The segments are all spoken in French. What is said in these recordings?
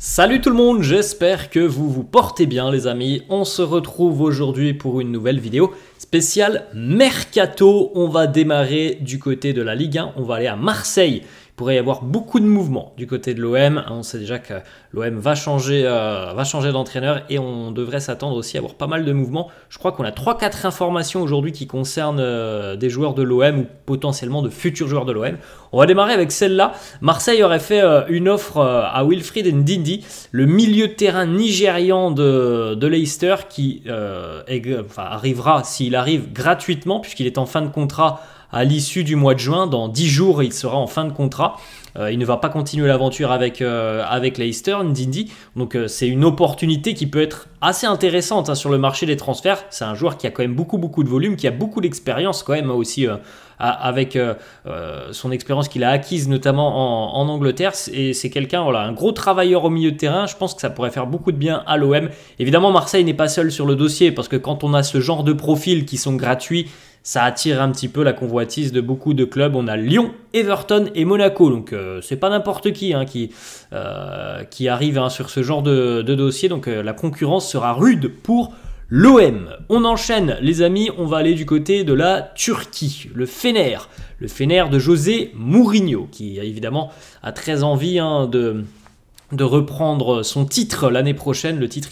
Salut tout le monde, j'espère que vous vous portez bien les amis. On se retrouve aujourd'hui pour une nouvelle vidéo spéciale Mercato. On va démarrer du côté de la Ligue 1, on va aller à Marseille. Il pourrait y avoir beaucoup de mouvements du côté de l'OM. On sait déjà que l'OM va changer d'entraîneur et on devrait s'attendre aussi à avoir pas mal de mouvements. Je crois qu'on a 3-4 informations aujourd'hui qui concernent des joueurs de l'OM ou potentiellement de futurs joueurs de l'OM. On va démarrer avec celle-là. Marseille aurait fait une offre à Wilfried Ndidi, le milieu de terrain nigérian de Leicester qui arrivera, s'il arrive, gratuitement puisqu'il est en fin de contrat à l'issue du mois de juin. Dans 10 jours, il sera en fin de contrat. Il ne va pas continuer l'aventure avec Leicester, Ndidi. Donc c'est une opportunité qui peut être assez intéressante sur le marché des transferts. C'est un joueur qui a quand même beaucoup de volume, qui a beaucoup d'expérience quand même aussi avec son expérience qu'il a acquise notamment en Angleterre. Et c'est quelqu'un, voilà, un gros travailleur au milieu de terrain. Je pense que ça pourrait faire beaucoup de bien à l'OM. Évidemment, Marseille n'est pas seul sur le dossier parce que quand on a ce genre de profils qui sont gratuits, ça attire un petit peu la convoitise de beaucoup de clubs. On a Lyon, Everton et Monaco. Donc c'est pas n'importe qui qui arrive sur ce genre de dossier. Donc la concurrence sera rude pour l'OM. On enchaîne les amis, on va aller du côté de la Turquie. Le Fener de José Mourinho qui évidemment a très envie de reprendre son titre l'année prochaine, le titre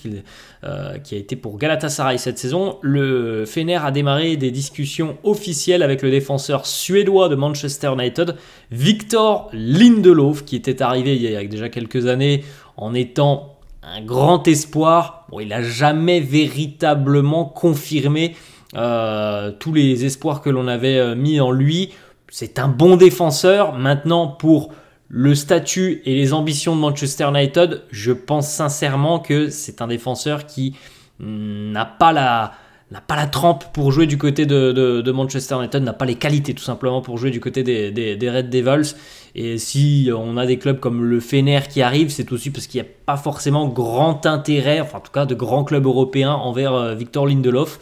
qui a été pour Galatasaray cette saison. Le Fener a démarré des discussions officielles avec le défenseur suédois de Manchester United, Victor Lindelof, qui était arrivé il y a déjà quelques années en étant un grand espoir. Bon, il n'a jamais véritablement confirmé tous les espoirs que l'on avait mis en lui. C'est un bon défenseur. Maintenant, pour le statut et les ambitions de Manchester United, je pense sincèrement que c'est un défenseur qui n'a pas la trempe pour jouer du côté de Manchester United, n'a pas les qualités tout simplement pour jouer du côté des Red Devils. Et si on a des clubs comme le Fener qui arrivent, c'est aussi parce qu'il n'y a pas forcément grand intérêt, enfin en tout cas de grands clubs européens envers Victor Lindelof.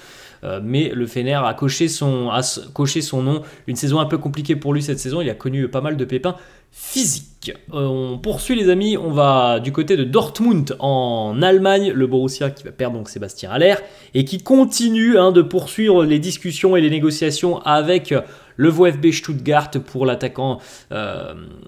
Mais le Fener a coché son nom. Une saison un peu compliquée pour lui cette saison. Il a connu pas mal de pépins physiques. On poursuit les amis. On va du côté de Dortmund en Allemagne. Le Borussia qui va perdre donc Sébastien Haller et qui continue de poursuivre les discussions et les négociations avec le VfB Stuttgart pour l'attaquant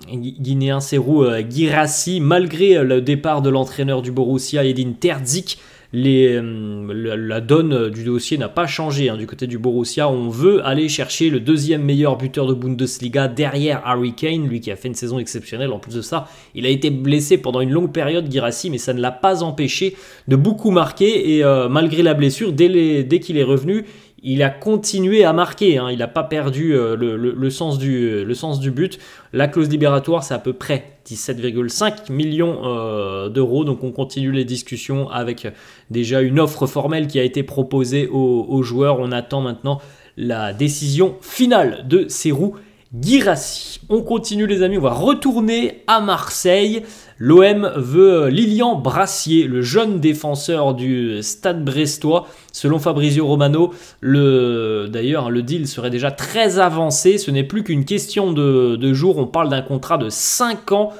guinéen Serhou Guirassy. Malgré le départ de l'entraîneur du Borussia, Edin Terzic, la donne du dossier n'a pas changé du côté du Borussia. On veut aller chercher le deuxième meilleur buteur de Bundesliga derrière Harry Kane, lui qui a fait une saison exceptionnelle. En plus de ça, il a été blessé pendant une longue période, Guirassy, mais ça ne l'a pas empêché de beaucoup marquer. Et malgré la blessure, dès qu'il est revenu, il a continué à marquer, il n'a pas perdu le sens du but. La clause libératoire, c'est à peu près 17,5 millions d'euros. Donc on continue les discussions avec déjà une offre formelle qui a été proposée aux joueurs. On attend maintenant la décision finale de Serhou Guirassy. On continue les amis, on va retourner à Marseille. L'OM veut Lilian Brassier, le jeune défenseur du Stade brestois. Selon Fabrizio Romano, d'ailleurs le deal serait déjà très avancé. Ce n'est plus qu'une question de jours. On parle d'un contrat de 5 ans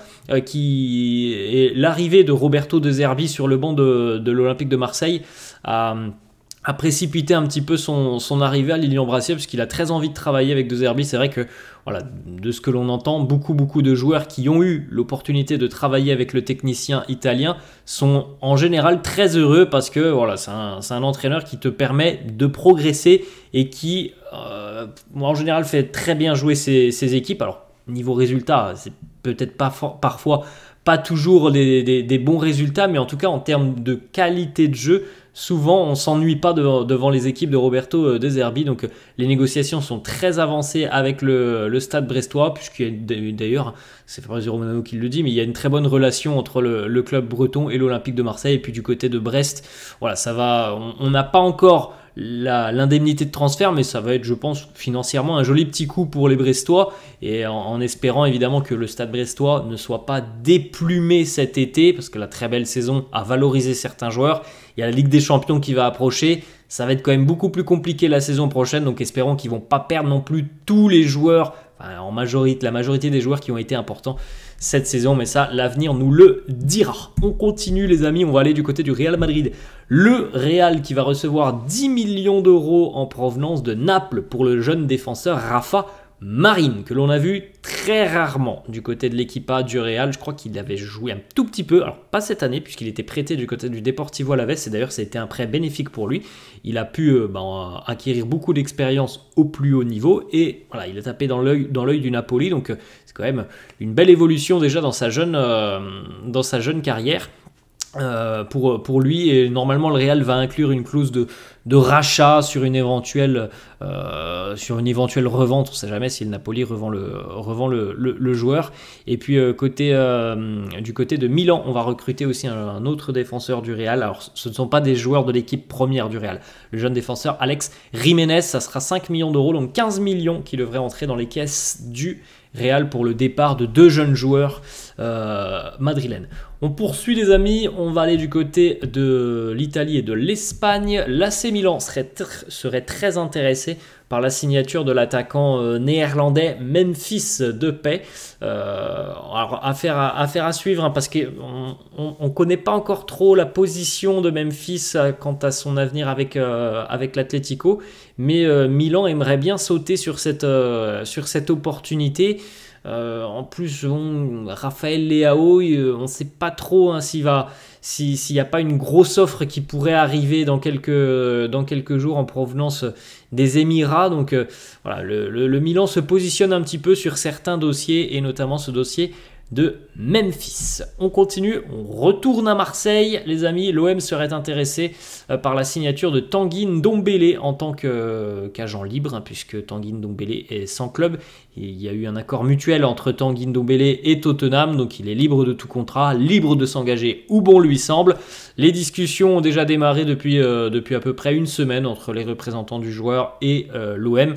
qui est l'arrivée de Roberto De Zerbi sur le banc de l'Olympique de Marseille a précipité un petit peu son arrivée à Lilian Brassier parce qu'il a très envie de travailler avec De Zerbi. C'est vrai que voilà, de ce que l'on entend, beaucoup de joueurs qui ont eu l'opportunité de travailler avec le technicien italien sont en général très heureux parce que voilà, c'est un entraîneur qui te permet de progresser et qui en général fait très bien jouer ses équipes. Alors niveau résultat, c'est peut-être parfois pas toujours des bons résultats, mais en tout cas en termes de qualité de jeu, souvent on ne s'ennuie pas devant les équipes de Roberto De Zerbi. Donc les négociations sont très avancées avec le Stade brestois, puisqu'il y a d'ailleurs, c'est Fabrizio Romano qui le dit, mais il y a une très bonne relation entre le club breton et l'Olympique de Marseille. Et puis du côté de Brest, voilà, ça va, on n'a pas encore l'indemnité de transfert, mais ça va être, je pense, financièrement un joli petit coup pour les Brestois, et en espérant évidemment que le Stade brestois ne soit pas déplumé cet été, parce que la très belle saison a valorisé certains joueurs. Il y a la Ligue des Champions qui va approcher, ça va être quand même beaucoup plus compliqué la saison prochaine, donc espérons qu'ils ne vont pas perdre non plus tous les joueurs, en majorité, la majorité des joueurs qui ont été importants cette saison, mais ça, l'avenir nous le dira. On continue les amis, on va aller du côté du Real Madrid. Le Real qui va recevoir 10 millions d'euros en provenance de Naples pour le jeune défenseur Rafa Marín, que l'on a vu très rarement du côté de l'équipe A du Real. Je crois qu'il avait joué un tout petit peu, alors pas cette année puisqu'il était prêté du côté du Deportivo Alavés, et d'ailleurs ça a été un prêt bénéfique pour lui. Il a pu acquérir beaucoup d'expérience au plus haut niveau et voilà, il a tapé dans l'œil du Napoli, donc c'est quand même une belle évolution déjà dans sa jeune carrière. Pour lui, et normalement le Real va inclure une clause de rachat sur une éventuelle revente. On ne sait jamais si le Napoli revend le joueur. Et puis du côté de Milan, on va recruter aussi un autre défenseur du Real. Alors ce ne sont pas des joueurs de l'équipe première du Real. Le jeune défenseur Alex Jiménez, ça sera 5 millions d'euros, donc 15 millions qui devraient entrer dans les caisses du Real pour le départ de 2 jeunes joueurs madrilènes. On poursuit les amis, on va aller du côté de l'Italie et de l'Espagne. L'AC Milan serait très intéressé par la signature de l'attaquant néerlandais Memphis Depay. Alors affaire à suivre hein, parce qu'on ne connaît pas encore trop la position de Memphis quant à son avenir avec l'Atlético, mais Milan aimerait bien sauter sur cette opportunité. En plus, Raphaël Leao, on ne sait pas trop hein, s'il n'y a pas une grosse offre qui pourrait arriver dans quelques jours en provenance des Émirats. Donc voilà, le Milan se positionne un petit peu sur certains dossiers et notamment ce dossier de Memphis. On continue, on retourne à Marseille. Les amis, l'OM serait intéressé par la signature de Tanguy Ndombele en tant qu'agent libre, hein, puisque Tanguy Ndombele est sans club. Il y a eu un accord mutuel entre Tanguy Ndombele et Tottenham, donc il est libre de tout contrat, libre de s'engager où bon lui semble. Les discussions ont déjà démarré depuis à peu près une semaine entre les représentants du joueur et l'OM.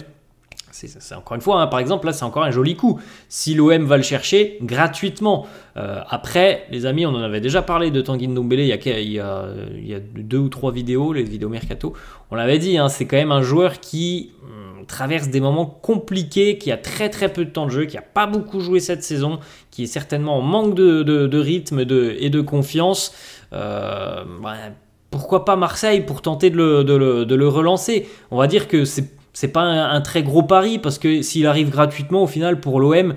C'est encore une fois, hein, par exemple, là c'est encore un joli coup. Si l'OM va le chercher gratuitement. Après, les amis, on en avait déjà parlé de Tanguy Ndombele il y a 2 ou 3 vidéos, les vidéos Mercato. On l'avait dit, hein, c'est quand même un joueur qui traverse des moments compliqués, qui a très très peu de temps de jeu, qui n'a pas beaucoup joué cette saison, qui est certainement en manque de rythme et de confiance. Pourquoi pas Marseille pour tenter de le relancer? On va dire que c'est pas un très gros pari parce que s'il arrive gratuitement au final pour l'OM,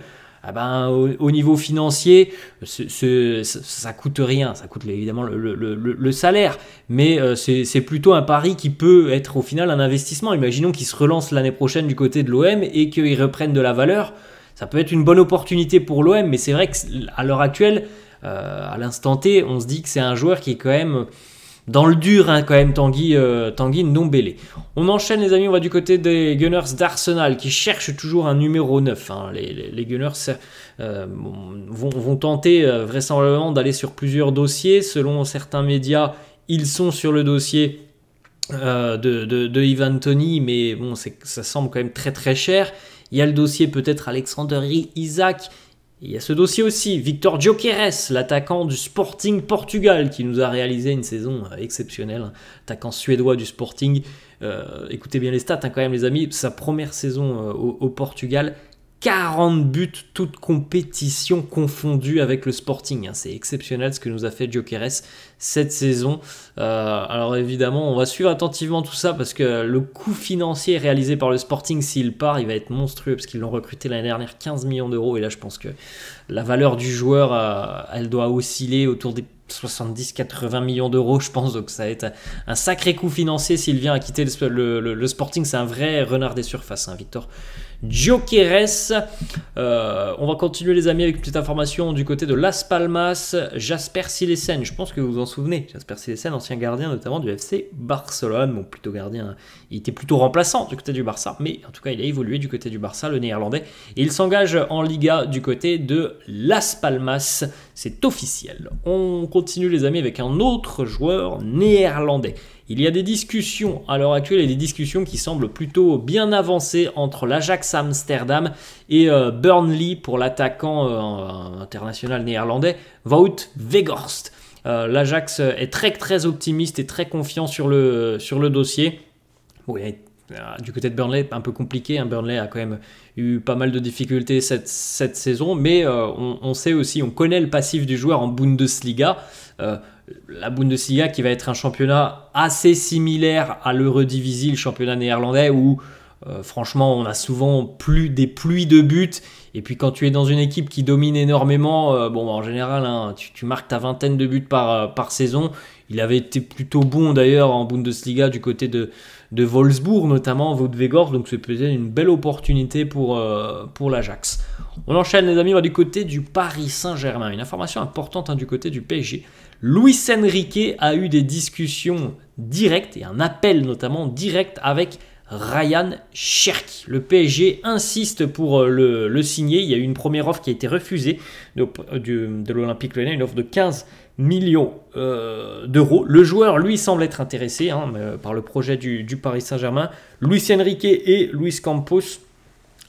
au niveau financier, ça coûte rien. Ça coûte évidemment le salaire, mais c'est plutôt un pari qui peut être au final un investissement. Imaginons qu'il se relance l'année prochaine du côté de l'OM et qu'il reprenne de la valeur. Ça peut être une bonne opportunité pour l'OM, mais c'est vrai qu'à l'heure actuelle, à l'instant T, on se dit que c'est un joueur qui est quand même dans le dur, hein, quand même, Tanguy Ndombele. On enchaîne, les amis, on va du côté des Gunners d'Arsenal qui cherchent toujours un numéro 9. Hein. Les Gunners vont tenter vraisemblablement d'aller sur plusieurs dossiers. Selon certains médias, ils sont sur le dossier de Ivan Toney, mais bon, ça semble quand même très très cher. Il y a le dossier peut-être Alexander Isak. Il y a ce dossier aussi, Victor Gyökeres, l'attaquant du Sporting Portugal, qui nous a réalisé une saison exceptionnelle, hein, attaquant suédois du Sporting. Écoutez bien les stats hein, quand même les amis, sa première saison au Portugal, 40 buts, toutes compétitions confondues avec le Sporting. Hein. C'est exceptionnel ce que nous a fait Gyökeres cette saison. Alors évidemment, on va suivre attentivement tout ça parce que le coût financier réalisé par le Sporting, s'il part, il va être monstrueux parce qu'ils l'ont recruté l'année dernière 15 millions d'euros. Et là, je pense que la valeur du joueur, elle doit osciller autour des 70-80 millions d'euros, je pense. Donc ça va être un sacré coût financier s'il vient à quitter le Sporting. C'est un vrai renard des surfaces, hein, Victor Gyökeres. On va continuer les amis avec une petite information du côté de Las Palmas. Jasper Cillessen, je pense que vous vous en souvenez, Jasper Cillessen, ancien gardien notamment du FC Barcelone, bon plutôt gardien, il était plutôt remplaçant du côté du Barça, mais en tout cas il a évolué du côté du Barça, le néerlandais, et il s'engage en Liga du côté de Las Palmas, c'est officiel. On continue les amis avec un autre joueur néerlandais. Il y a des discussions à l'heure actuelle et des discussions qui semblent plutôt bien avancées entre l'Ajax Amsterdam et Burnley pour l'attaquant international néerlandais Wout Weghorst. L'Ajax est très très optimiste et très confiant sur le dossier. Bon, il y a Du côté de Burnley, un peu compliqué. Burnley a quand même eu pas mal de difficultés cette saison, mais on sait aussi, on connaît le passif du joueur en Bundesliga. La Bundesliga qui va être un championnat assez similaire à l'Eredivisie, le championnat néerlandais, où franchement on a souvent des pluies de buts. Et puis quand tu es dans une équipe qui domine énormément, en général, hein, tu marques ta vingtaine de buts par saison. Il avait été plutôt bon d'ailleurs en Bundesliga du côté de Wolfsburg, notamment Wout-Weghorst, donc c'est peut-être une belle opportunité pour l'Ajax. On enchaîne les amis, on va du côté du Paris Saint-Germain. Une information importante du côté du PSG. Luis Enrique a eu des discussions directes et un appel notamment direct avec Ryan Cherki. Le PSG insiste pour le signer. Il y a eu une première offre qui a été refusée de l'Olympique Lyonnais, une offre de 15 millions d'euros. Le joueur, lui, semble être intéressé par le projet du Paris Saint-Germain. Luis Enrique et Luis Campos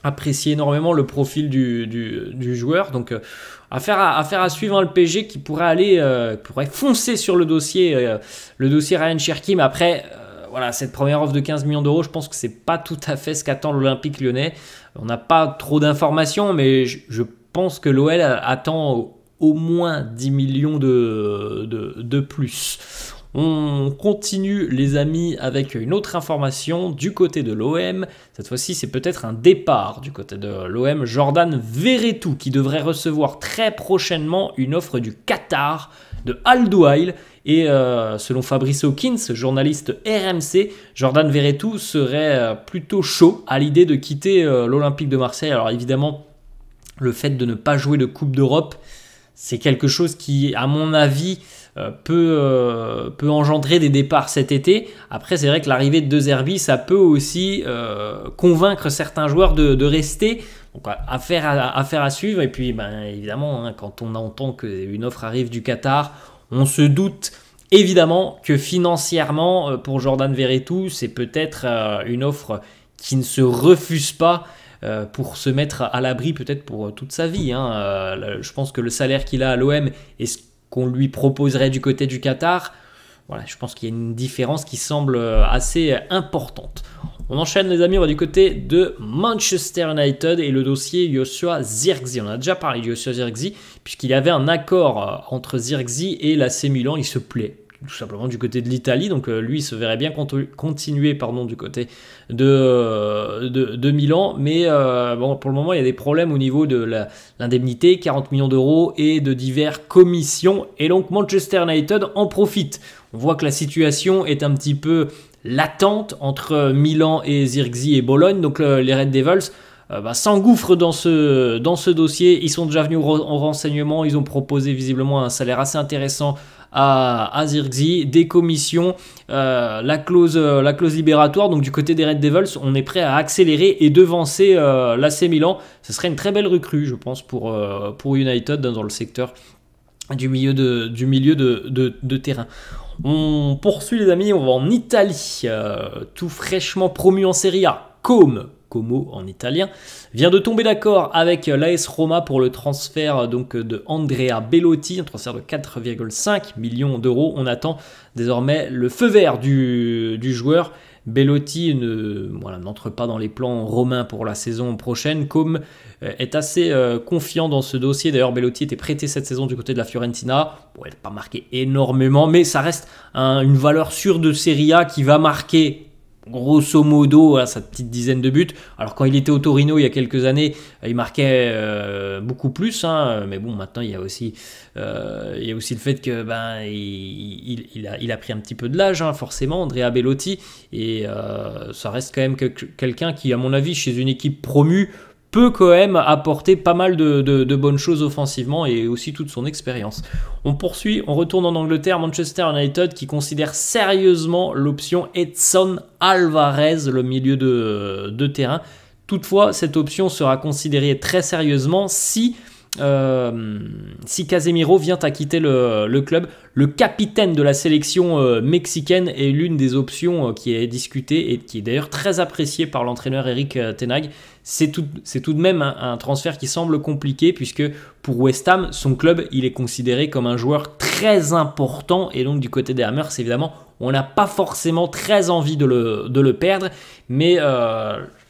apprécient énormément le profil du joueur. Donc, affaire à suivre, le PSG qui pourrait foncer sur le dossier Ryan Cherki. Mais après, voilà, cette première offre de 15 millions d'euros, je pense que c'est pas tout à fait ce qu'attend l'Olympique Lyonnais. On n'a pas trop d'informations, mais je pense que l'OL attend au moins 10 millions de plus. On continue les amis avec une autre information du côté de l'OM. Cette fois-ci, c'est peut-être un départ du côté de l'OM. Jordan Verretou qui devrait recevoir très prochainement une offre du Qatar de Al Duhail. Et selon Fabrice Hawkins, journaliste RMC, Jordan Verretou serait plutôt chaud à l'idée de quitter l'Olympique de Marseille. Alors évidemment, le fait de ne pas jouer de Coupe d'Europe, c'est quelque chose qui, à mon avis, peut engendrer des départs cet été. Après, c'est vrai que l'arrivée de De Zerbi, ça peut aussi convaincre certains joueurs de rester. Donc, affaire à suivre. Et puis, évidemment, quand on entend qu'une offre arrive du Qatar, on se doute évidemment que financièrement, pour Jordan Verretou, c'est peut-être une offre qui ne se refuse pas pour se mettre à l'abri peut-être pour toute sa vie. Je pense que le salaire qu'il a à l'OM et ce qu'on lui proposerait du côté du Qatar, voilà, je pense qu'il y a une différence qui semble assez importante. On enchaîne les amis, on va du côté de Manchester United et le dossier Joshua Zirkzee. On a déjà parlé de Joshua Zirkzee puisqu'il y avait un accord entre Zirkzee et l'AC Milan. Il se plaît tout simplement du côté de l'Italie, donc lui il se verrait bien continuer du côté de Milan, mais pour le moment il y a des problèmes au niveau de l'indemnité, 40 millions d'euros et de diverses commissions, et donc Manchester United en profite. On voit que la situation est un petit peu latente entre Milan et Zirkzee et Bologne, donc les Red Devils s'engouffrent dans ce dossier. Ils sont déjà venus en renseignement, ils ont proposé visiblement un salaire assez intéressant à Zirkzee, des commissions, la clause libératoire. Donc du côté des Red Devils, on est prêt à accélérer et devancer l'AC Milan. Ce serait une très belle recrue, je pense, pour United dans le secteur du milieu de terrain. On poursuit les amis, on va en Italie, tout fraîchement promu en Serie A, Como en italien, vient de tomber d'accord avec l'AS Roma pour le transfert de Andrea Bellotti, un transfert de 4,5 millions d'euros. On attend désormais le feu vert du joueur. Bellotti n'entre pas dans les plans romains pour la saison prochaine. Comme est assez confiant dans ce dossier. D'ailleurs, Bellotti était prêté cette saison du côté de la Fiorentina. Bon, il n'a pas marqué énormément, mais ça reste une valeur sûre de Serie A qui va marquer grosso modo sa petite dizaine de buts. Alors quand il était au Torino il y a quelques années, il marquait beaucoup plus, mais bon, maintenant il y a aussi le fait que il a pris un petit peu de l'âge, forcément, Andrea Bellotti, et ça reste quand même quelqu'un qui, à mon avis, chez une équipe promue, peut quand même apporter pas mal de bonnes choses offensivement et aussi toute son expérience. On poursuit, on retourne en Angleterre, Manchester United qui considère sérieusement l'option Edson Alvarez, le milieu de terrain. Toutefois, cette option sera considérée très sérieusement si si Casemiro vient à quitter le club. Le capitaine de la sélection mexicaine est l'une des options qui est discutée et qui est d'ailleurs très appréciée par l'entraîneur Erik ten Hag. C'est tout de même un transfert qui semble compliqué puisque pour West Ham, son club, il est considéré comme un joueur très important et donc du côté des Hammers, évidemment, on n'a pas forcément très envie de le perdre, mais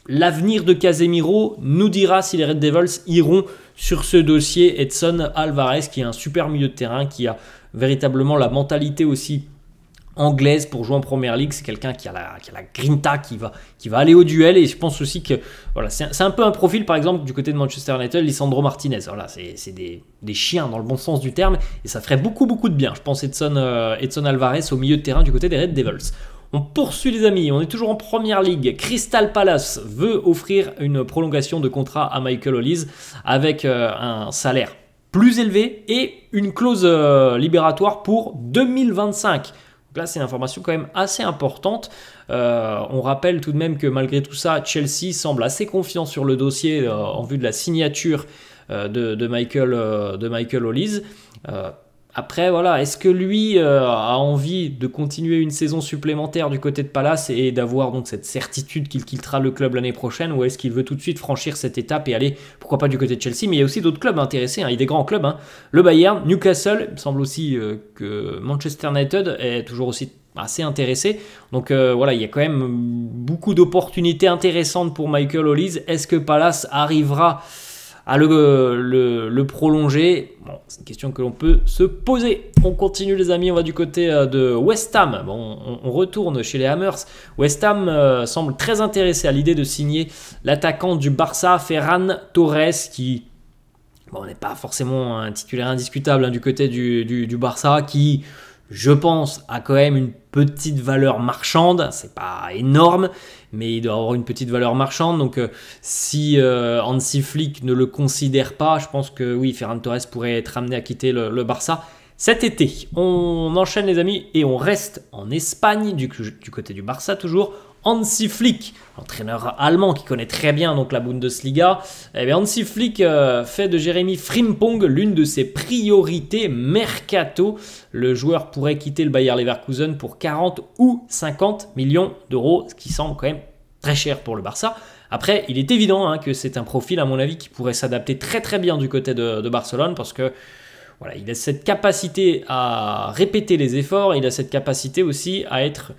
l'avenir de Casemiro nous dira si les Red Devils iront sur ce dossier. Edson Alvarez, qui est un super milieu de terrain, qui a véritablement la mentalité aussi anglaise pour jouer en Première Ligue. C'est quelqu'un qui a la grinta, qui va aller au duel. Et je pense aussi que voilà, c'est un peu un profil, par exemple, du côté de Manchester United, Lisandro Martinez. Voilà, c'est des chiens dans le bon sens du terme. Et ça ferait beaucoup de bien, je pense, Edson Alvarez au milieu de terrain du côté des Red Devils. On poursuit les amis, on est toujours en Première Ligue. Crystal Palace veut offrir une prolongation de contrat à Michael Olise avec un salaire plus élevé et une clause libératoire pour 2025. Donc là, c'est une information quand même assez importante. On rappelle tout de même que malgré tout ça, Chelsea semble assez confiant sur le dossier en vue de la signature de Michael Olise. Après, voilà, est-ce que lui a envie de continuer une saison supplémentaire du côté de Palace et d'avoir donc cette certitude qu'il quittera le club l'année prochaine, ou est-ce qu'il veut tout de suite franchir cette étape et aller, pourquoi pas, du côté de Chelsea? Mais il y a aussi d'autres clubs intéressés, il y a des grands clubs, le Bayern, Newcastle, il me semble aussi que Manchester United est toujours aussi assez intéressé. Donc voilà, il y a quand même beaucoup d'opportunités intéressantes pour Michael Olise. Est-ce que Palace arrivera à le prolonger? Bon, c'est une question que l'on peut se poser. On continue les amis, on va du côté de West Ham. Bon, on retourne chez les Hammers. West Ham semble très intéressé à l'idée de signer l'attaquant du Barça, Ferran Torres, qui n'est pas forcément un titulaire indiscutable du côté du Barça, qui, je pense, a quand même une petite valeur marchande. C'est pas énorme, mais il doit avoir une petite valeur marchande. Donc si Hansi Flick ne le considère pas, je pense que oui, Ferran Torres pourrait être amené à quitter le Barça cet été. On enchaîne les amis et on reste en Espagne, du côté du Barça toujours. Hansi Flick, entraîneur allemand qui connaît très bien donc la Bundesliga, Hansi Flick fait de Jérémy Frimpong l'une de ses priorités mercato. Le joueur pourrait quitter le Bayer Leverkusen pour 40 ou 50 millions d'euros, ce qui semble quand même très cher pour le Barça. Après, il est évident que c'est un profil, à mon avis, qui pourrait s'adapter très bien du côté de Barcelone, parce que voilà, il a cette capacité à répéter les efforts, il a cette capacité aussi à être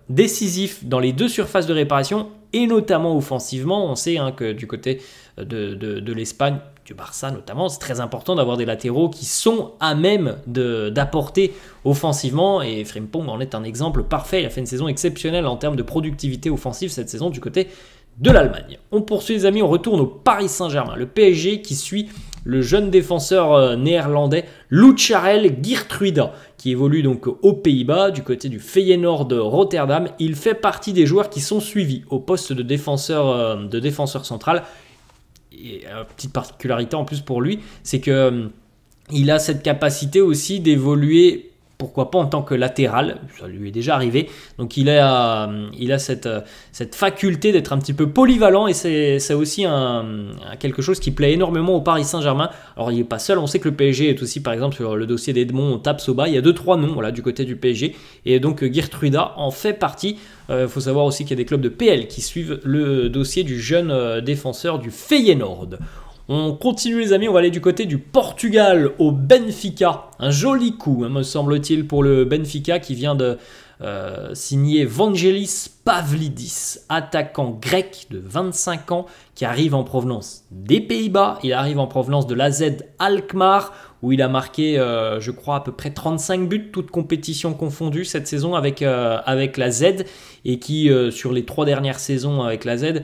décisif dans les deux surfaces de réparation et notamment offensivement. On sait que du côté de l'Espagne, du Barça notamment, c'est très important d'avoir des latéraux qui sont à même d'apporter offensivement, et Frimpong en est un exemple parfait. Il a fait une saison exceptionnelle en termes de productivité offensive cette saison du côté de l'Allemagne. On poursuit les amis, on retourne au Paris Saint-Germain, le PSG qui suit le jeune défenseur néerlandais Lucharel Geertruida, qui évolue donc aux Pays-Bas du côté du Feyenoord de Rotterdam. Il fait partie des joueurs qui sont suivis au poste de défenseur central. Et petite particularité en plus pour lui, c'est que il a cette capacité aussi d'évoluer, pourquoi pas en tant que latéral, ça lui est déjà arrivé. Donc il a cette faculté d'être un petit peu polyvalent, et c'est aussi quelque chose qui plaît énormément au Paris Saint-Germain. Alors il n'est pas seul, on sait que le PSG est aussi, par exemple, sur le dossier d'Edmond Tapsoba, il y a 2-3 noms du côté du PSG, et donc Geertruida en fait partie. Il faut savoir aussi qu'il y a des clubs de PL qui suivent le dossier du jeune défenseur du Feyenoord. On continue les amis, on va aller du côté du Portugal au Benfica. Un joli coup, me semble-t-il, pour le Benfica qui vient de signer Vangelis Pavlidis, attaquant grec de 25 ans qui arrive en provenance des Pays-Bas. Il arrive en provenance de l'AZ Alkmaar où il a marqué, je crois, à peu près 35 buts, toutes compétitions confondues cette saison avec la Z, et qui, sur les 3 dernières saisons avec la Z,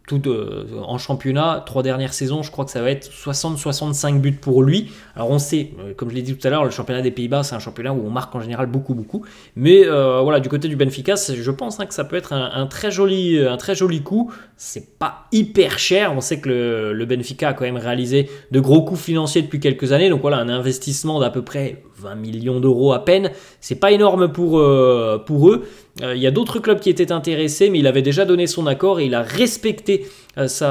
en championnat, 3 dernières saisons, je crois que ça va être 60-65 buts pour lui. Alors on sait, comme je l'ai dit tout à l'heure, le championnat des Pays-Bas, c'est un championnat où on marque en général beaucoup. Mais voilà, du côté du Benfica, je pense que ça peut être un très joli coup. C'est pas hyper cher. On sait que le Benfica a quand même réalisé de gros coups financiers depuis quelques années. Donc voilà, un investissement d'à peu près 20 millions d'euros à peine. C'est pas énorme pour eux. Il y a d'autres clubs qui étaient intéressés, mais il avait déjà donné son accord et il a respecté respecter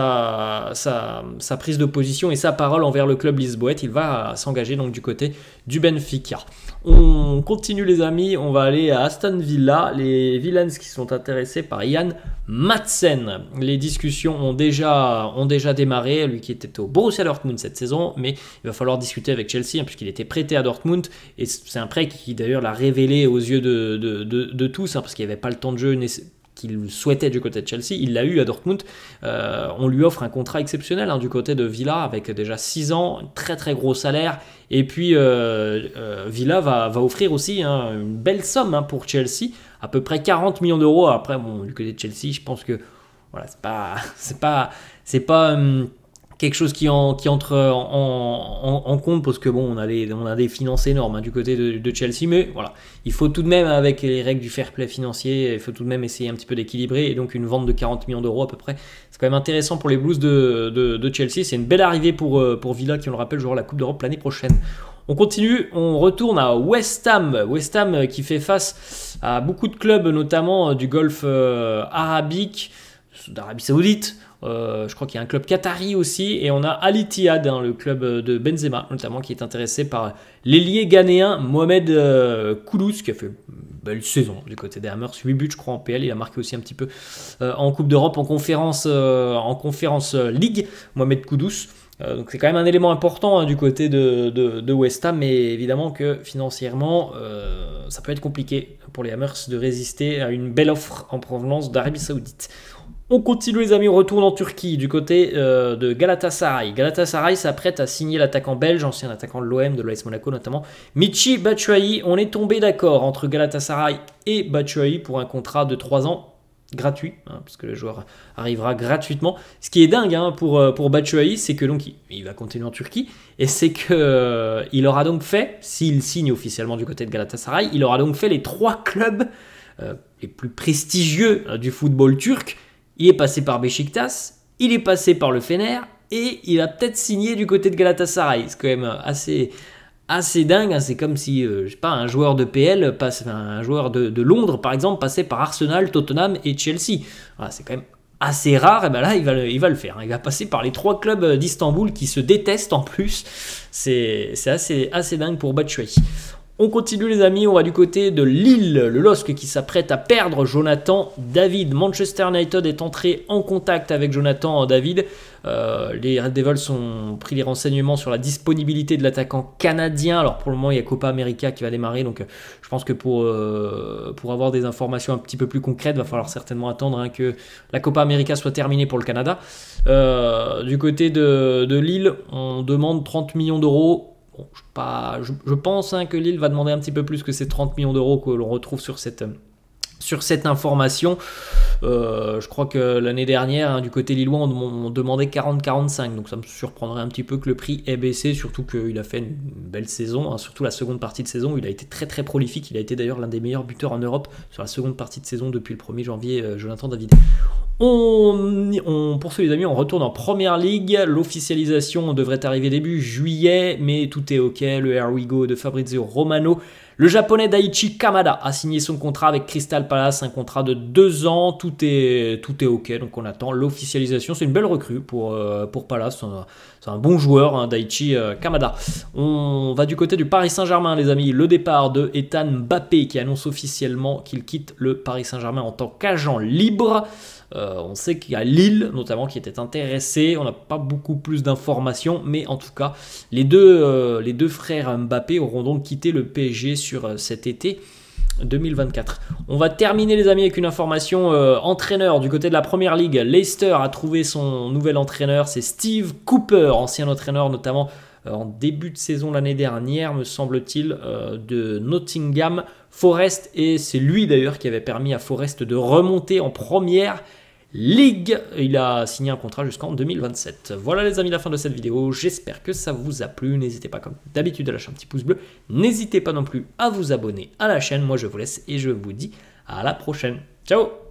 sa prise de position et sa parole envers le club lisboète. Il va s'engager donc du côté du Benfica. On continue les amis, on va aller à Aston Villa, les Villains qui sont intéressés par Ian Madsen. Les discussions ont déjà démarré, lui qui était au Borussia Dortmund cette saison, mais il va falloir discuter avec Chelsea puisqu'il était prêté à Dortmund et c'est un prêt qui d'ailleurs l'a révélé aux yeux de tous parce qu'il n'y avait pas le temps de jeu qu'il souhaitait du côté de Chelsea. Il l'a eu à Dortmund. On lui offre un contrat exceptionnel du côté de Villa avec déjà 6 ans, un très très gros salaire. Et puis Villa va offrir aussi une belle somme pour Chelsea, à peu près 40 millions d'euros. Après, bon, du côté de Chelsea, je pense que voilà, c'est pas quelque chose qui entre en compte parce que bon, on a des finances énormes du côté de Chelsea, mais voilà, il faut tout de même, avec les règles du fair play financier, il faut tout de même essayer un petit peu d'équilibrer, et donc une vente de 40 millions d'euros à peu près, c'est quand même intéressant pour les Blues de Chelsea. C'est une belle arrivée pour Villa qui, on le rappelle, jouera la Coupe d'Europe l'année prochaine. On continue, on retourne à West Ham qui fait face à beaucoup de clubs, notamment du Golfe arabique, d'Arabie Saoudite. Je crois qu'il y a un club qatari aussi, et on a Al Ittihad, le club de Benzema notamment, qui est intéressé par l'ailier ghanéen Mohamed Kudus, qui a fait une belle saison du côté des Hammers, 8 buts je crois en PL, il a marqué aussi un petit peu en Coupe d'Europe, en conférence League, Mohamed Kudus. Donc c'est quand même un élément important du côté de West Ham, mais évidemment que financièrement ça peut être compliqué pour les Hammers de résister à une belle offre en provenance d'Arabie Saoudite. On continue les amis, on retourne en Turquie du côté de Galatasaray. Galatasaray s'apprête à signer l'attaquant belge, ancien attaquant de l'OM, de l'AS Monaco notamment, Michy Batshuayi. On est tombé d'accord entre Galatasaray et Batshuayi pour un contrat de 3 ans gratuit, puisque le joueur arrivera gratuitement. Ce qui est dingue pour Batshuayi, c'est que donc il va continuer en Turquie, et c'est que il aura donc fait, s'il signe officiellement du côté de Galatasaray, il aura donc fait les 3 clubs les plus prestigieux du football turc. Il est passé par Beşiktaş, il est passé par le Fener, et il a peut-être signé du côté de Galatasaray. C'est quand même assez dingue. C'est comme si, je sais pas, un joueur de PL, un joueur de Londres par exemple, passait par Arsenal, Tottenham et Chelsea. Voilà, c'est quand même assez rare. Et ben là, il va le faire. Il va passer par les 3 clubs d'Istanbul qui se détestent en plus. C'est assez dingue pour Batshuayi. On continue les amis, on va du côté de Lille, le LOSC qui s'apprête à perdre Jonathan David. Manchester United est entré en contact avec Jonathan David. Les Red Devils ont pris les renseignements sur la disponibilité de l'attaquant canadien. Alors pour le moment il y a Copa América qui va démarrer, donc je pense que pour avoir des informations un petit peu plus concrètes, il va falloir certainement attendre que la Copa América soit terminée pour le Canada. Du côté de Lille, on demande 30 millions d'euros. Bon, je pense que Lille va demander un petit peu plus que ces 30 millions d'euros que l'on retrouve sur cette information. Je crois que l'année dernière, du côté lillois, on demandait 40-45. Donc ça me surprendrait un petit peu que le prix ait baissé, surtout qu'il a fait une belle saison, surtout la seconde partie de saison où il a été très très prolifique. Il a été d'ailleurs l'un des meilleurs buteurs en Europe sur la seconde partie de saison depuis le 1er janvier, Jonathan David. On poursuit les amis, on retourne en Première Ligue. L'officialisation devrait arriver début juillet, mais tout est ok. Le Here We Go de Fabrizio Romano. Le japonais Daichi Kamada a signé son contrat avec Crystal Palace, un contrat de 2 ans. Tout est ok, donc on attend l'officialisation. C'est une belle recrue pour Palace. C'est un bon joueur, Daichi Kamada. On va du côté du Paris Saint-Germain, les amis. Le départ de Ethan Mbappé qui annonce officiellement qu'il quitte le Paris Saint-Germain en tant qu'agent libre. On sait qu'il y a Lille notamment qui était intéressé. On n'a pas beaucoup plus d'informations, mais en tout cas les deux frères Mbappé auront donc quitté le PSG sur cet été 2024. On va terminer les amis avec une information entraîneur du côté de la Première Ligue. Leicester a trouvé son nouvel entraîneur, c'est Steve Cooper, ancien entraîneur notamment en début de saison l'année dernière, me semble-t-il, de Nottingham Forest, et c'est lui d'ailleurs qui avait permis à Forest de remonter en Première Ligue. Il a signé un contrat jusqu'en 2027. Voilà les amis, la fin de cette vidéo. J'espère que ça vous a plu. N'hésitez pas comme d'habitude à lâcher un petit pouce bleu. N'hésitez pas non plus à vous abonner à la chaîne. Moi je vous laisse et je vous dis à la prochaine. Ciao!